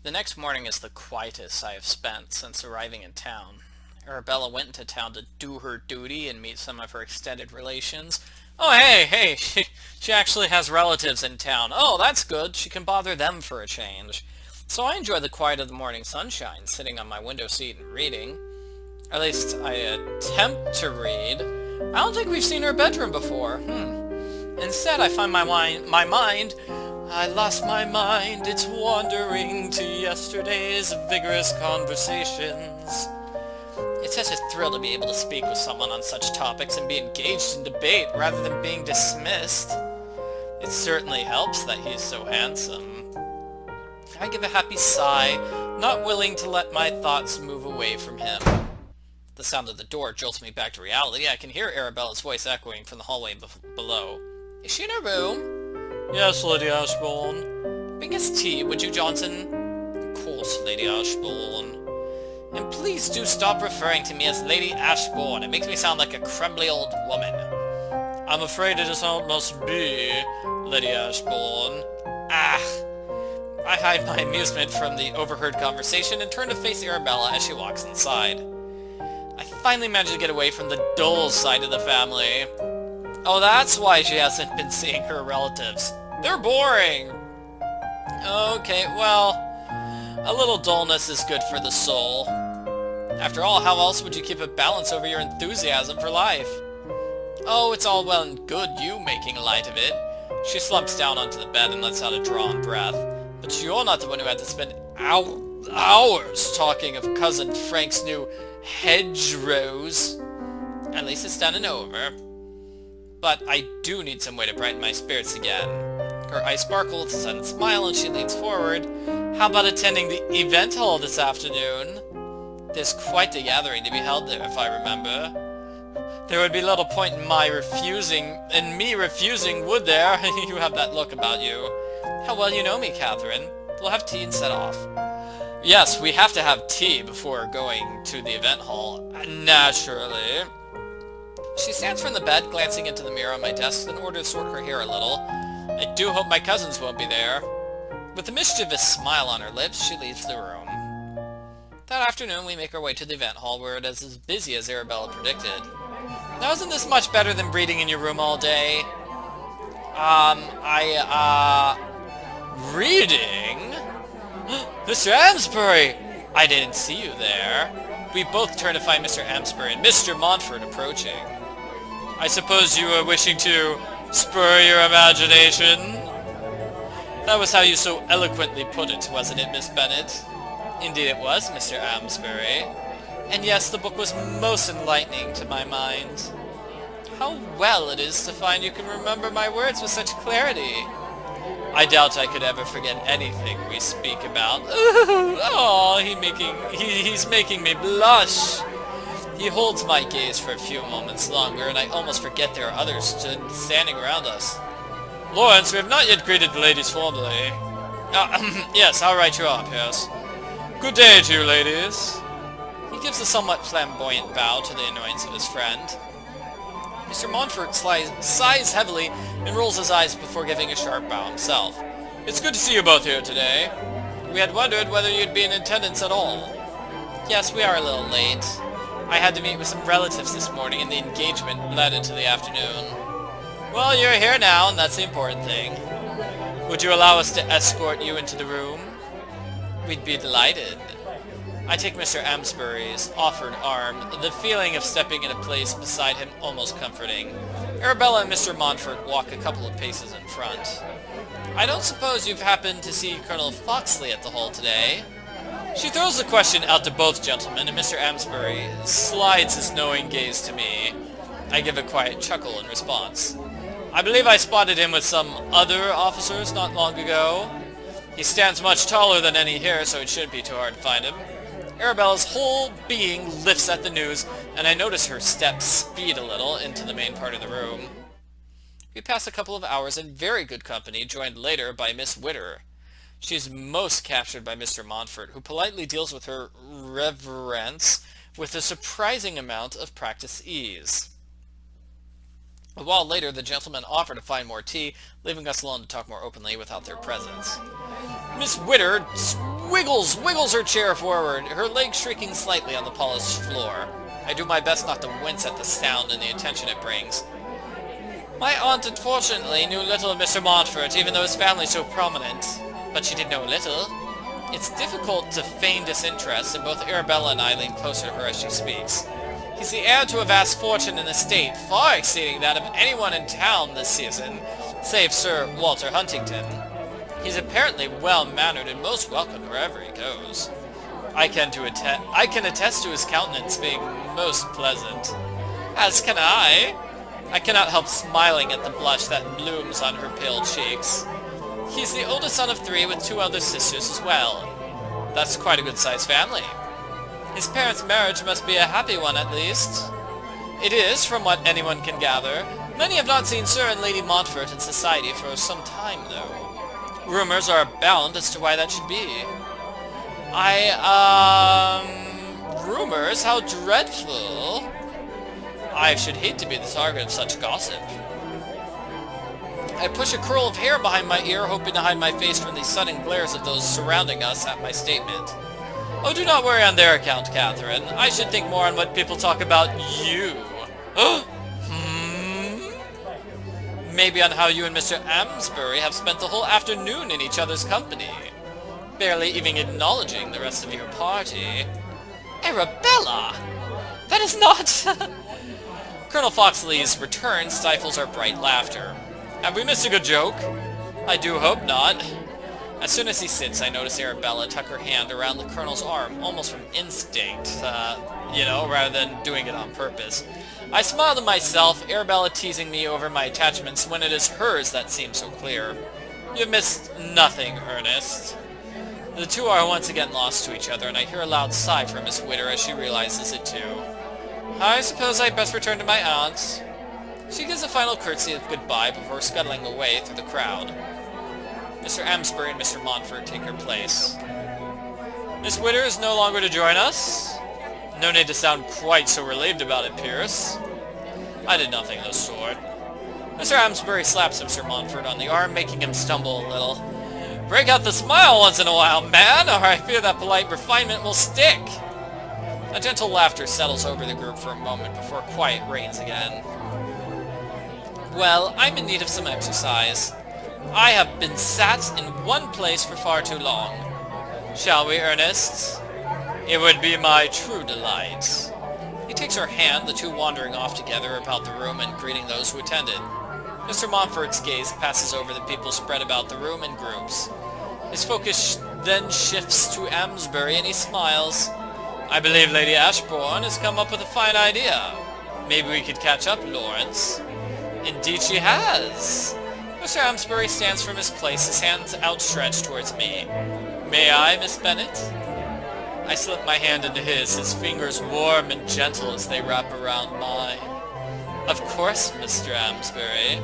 The next morning is the quietest I have spent since arriving in town. Arabella went into town to do her duty and meet some of her extended relations. Oh, hey, she actually has relatives in town. Oh, that's good. She can bother them for a change. So I enjoy the quiet of the morning sunshine, sitting on my window seat and reading. At least I attempt to read. I don't think we've seen her bedroom before. Instead, I find I lost my mind, it's wandering to yesterday's vigorous conversations. It's such a thrill to be able to speak with someone on such topics and be engaged in debate rather than being dismissed. It certainly helps that he's so handsome. I give a happy sigh, not willing to let my thoughts move away from him. The sound of the door jolts me back to reality. I can hear Arabella's voice echoing from the hallway below. Is she in her room? Yes, Lady Ashbourne. Bring us tea, would you, Johnson? Of course, Lady Ashbourne. And please do stop referring to me as Lady Ashbourne. It makes me sound like a crumbly old woman. I'm afraid it is how it must be, Lady Ashbourne. I hide my amusement from the overheard conversation and turn to face Arabella as she walks inside. I finally managed to get away from the dull side of the family. Oh, that's why she hasn't been seeing her relatives. They're boring! Okay, well, a little dullness is good for the soul. After all, how else would you keep a balance over your enthusiasm for life? Oh, it's all well and good you making light of it. She slumps down onto the bed and lets out a drawn breath. But you're not the one who had to spend hours talking of Cousin Frank's new hedgerows. At least it's done and over. But I do need some way to brighten my spirits again. Her eyes sparkle with a sudden smile and she leans forward. How about attending the event hall this afternoon? There's quite a gathering to be held there, if I remember. There would be little point in me refusing, would there? You have that look about you. How well you know me, Catherine. We'll have tea and set off. Yes, we have to have tea before going to the event hall. Naturally. She stands from the bed, glancing into the mirror on my desk in order to sort her hair a little. I do hope my cousins won't be there. With a mischievous smile on her lips, she leaves the room. That afternoon, we make our way to the event hall, where it is as busy as Arabella predicted. Now, isn't this much better than reading in your room all day? Reading? Mr. Amesbury! I didn't see you there. We both turn to find Mr. Amesbury and Mr. Montfort approaching. I suppose you were wishing to spur your imagination? That was how you so eloquently put it, wasn't it, Miss Bennet? Indeed it was, Mr. Amesbury. And yes, the book was most enlightening to my mind. How well it is to find you can remember my words with such clarity. I doubt I could ever forget anything we speak about. Oh, he's making me blush. He holds my gaze for a few moments longer, and I almost forget there are others standing around us. Lawrence, we have not yet greeted the ladies formally. Yes, I'll write you up, yes. Good day to you, ladies. He gives a somewhat flamboyant bow to the annoyance of his friend. Mr. Montfort sighs heavily and rolls his eyes before giving a sharp bow himself. It's good to see you both here today. We had wondered whether you'd be in attendance at all. Yes, we are a little late. I had to meet with some relatives this morning and the engagement bled into the afternoon. Well, you're here now, and that's the important thing. Would you allow us to escort you into the room? We'd be delighted. I take Mr. Amesbury's offered arm, the feeling of stepping in a place beside him almost comforting. Arabella and Mr. Montfort walk a couple of paces in front. I don't suppose you've happened to see Colonel Foxley at the hall today? She throws the question out to both gentlemen, and Mr. Amesbury slides his knowing gaze to me. I give a quiet chuckle in response. I believe I spotted him with some other officers not long ago. He stands much taller than any here, so it shouldn't be too hard to find him. Arabella's whole being lifts at the news, and I notice her steps speed a little into the main part of the room. We pass a couple of hours in very good company, joined later by Miss Witter. She is most captured by Mr. Montfort, who politely deals with her reverence with a surprising amount of practiced ease. A while later, the gentlemen offer to find more tea, leaving us alone to talk more openly without their presence. Miss Witter wiggles her chair forward, her legs shrieking slightly on the polished floor. I do my best not to wince at the sound and the attention it brings. My aunt, unfortunately, knew little of Mr. Montfort, even though his family is so prominent. But she did know little. It's difficult to feign disinterest, and both Arabella and I lean closer to her as she speaks. He's the heir to a vast fortune and estate, far exceeding that of anyone in town this season, save Sir Walter Huntington. He's apparently well-mannered and most welcome wherever he goes. I can attest to his countenance being most pleasant. As can I. I cannot help smiling at the blush that blooms on her pale cheeks. He's the oldest son of 3 with 2 elder sisters as well. That's quite a good-sized family. His parents' marriage must be a happy one at least. It is, from what anyone can gather. Many have not seen Sir and Lady Montfort in society for some time, though. Rumors are abound as to why that should be. Rumors? How dreadful. I should hate to be the target of such gossip. I push a curl of hair behind my ear, hoping to hide my face from the sudden glares of those surrounding us at my statement. Oh, do not worry on their account, Catherine. I should think more on what people talk about you. Maybe on how you and Mr. Amesbury have spent the whole afternoon in each other's company, barely even acknowledging the rest of your party. Arabella! That is not... Colonel Foxley's return stifles our bright laughter. Have we missed a good joke? I do hope not. As soon as he sits, I notice Arabella tuck her hand around the Colonel's arm, almost from instinct, rather than doing it on purpose. I smile to myself, Arabella teasing me over my attachments when it is hers that seems so clear. You've missed nothing, Ernest. The two are once again lost to each other, and I hear a loud sigh from Miss Witter as she realizes it too. I suppose I'd best return to my aunt's. She gives a final curtsy of goodbye before scuttling away through the crowd. Mr. Amesbury and Mr. Montfort take her place. Miss Witter is no longer to join us? No need to sound quite so relieved about it, Pierce. I did nothing of the sort. Mr. Amesbury slaps Mr. Montfort on the arm, making him stumble a little. Break out the smile once in a while, man, or I fear that polite refinement will stick. A gentle laughter settles over the group for a moment before quiet reigns again. Well, I'm in need of some exercise. I have been sat in one place for far too long. Shall we, Ernest? It would be my true delight. He takes her hand, the two wandering off together about the room and greeting those who attended. Mr. Montfort's gaze passes over the people spread about the room in groups. His focus then shifts to Amesbury and he smiles. I believe Lady Ashbourne has come up with a fine idea. Maybe we could catch up, Lawrence. Indeed she has. Mr. Amesbury stands from his place, his hands outstretched towards me. May I, Miss Bennet? I slip my hand into his fingers warm and gentle as they wrap around mine. Of course, Mr. Amesbury.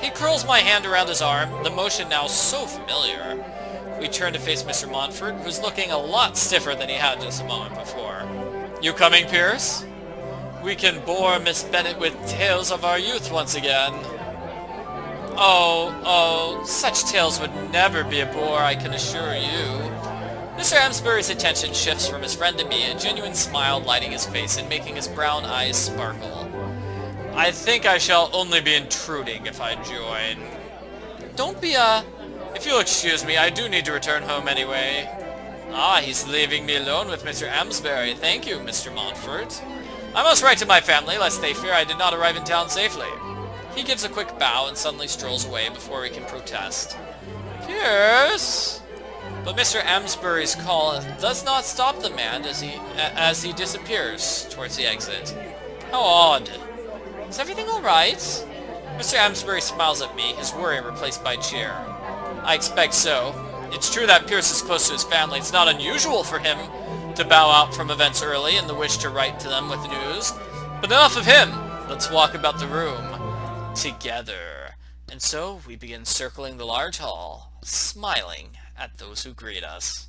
He curls my hand around his arm, the motion now so familiar. We turn to face Mr. Montfort, who's looking a lot stiffer than he had just a moment before. You coming, Pierce? We can bore Miss Bennet with tales of our youth once again. Oh, such tales would never be a bore, I can assure you. Mr. Amesbury's attention shifts from his friend to me, a genuine smile lighting his face and making his brown eyes sparkle. I think I shall only be intruding if I join. Don't be If you'll excuse me, I do need to return home anyway. Ah, he's leaving me alone with Mr. Amesbury. Thank you, Mr. Montfort. I must write to my family, lest they fear I did not arrive in town safely. He gives a quick bow and suddenly strolls away before we can protest. Pierce! But Mr. Amesbury's call does not stop the man as he disappears towards the exit. How odd. Is everything alright? Mr. Amesbury smiles at me, his worry replaced by cheer. I expect so. It's true that Pierce is close to his family. It's not unusual for him to bow out from events early in the wish to write to them with news. But enough of him! Let's walk about the room. Together. And so we begin circling the large hall, smiling at those who greet us.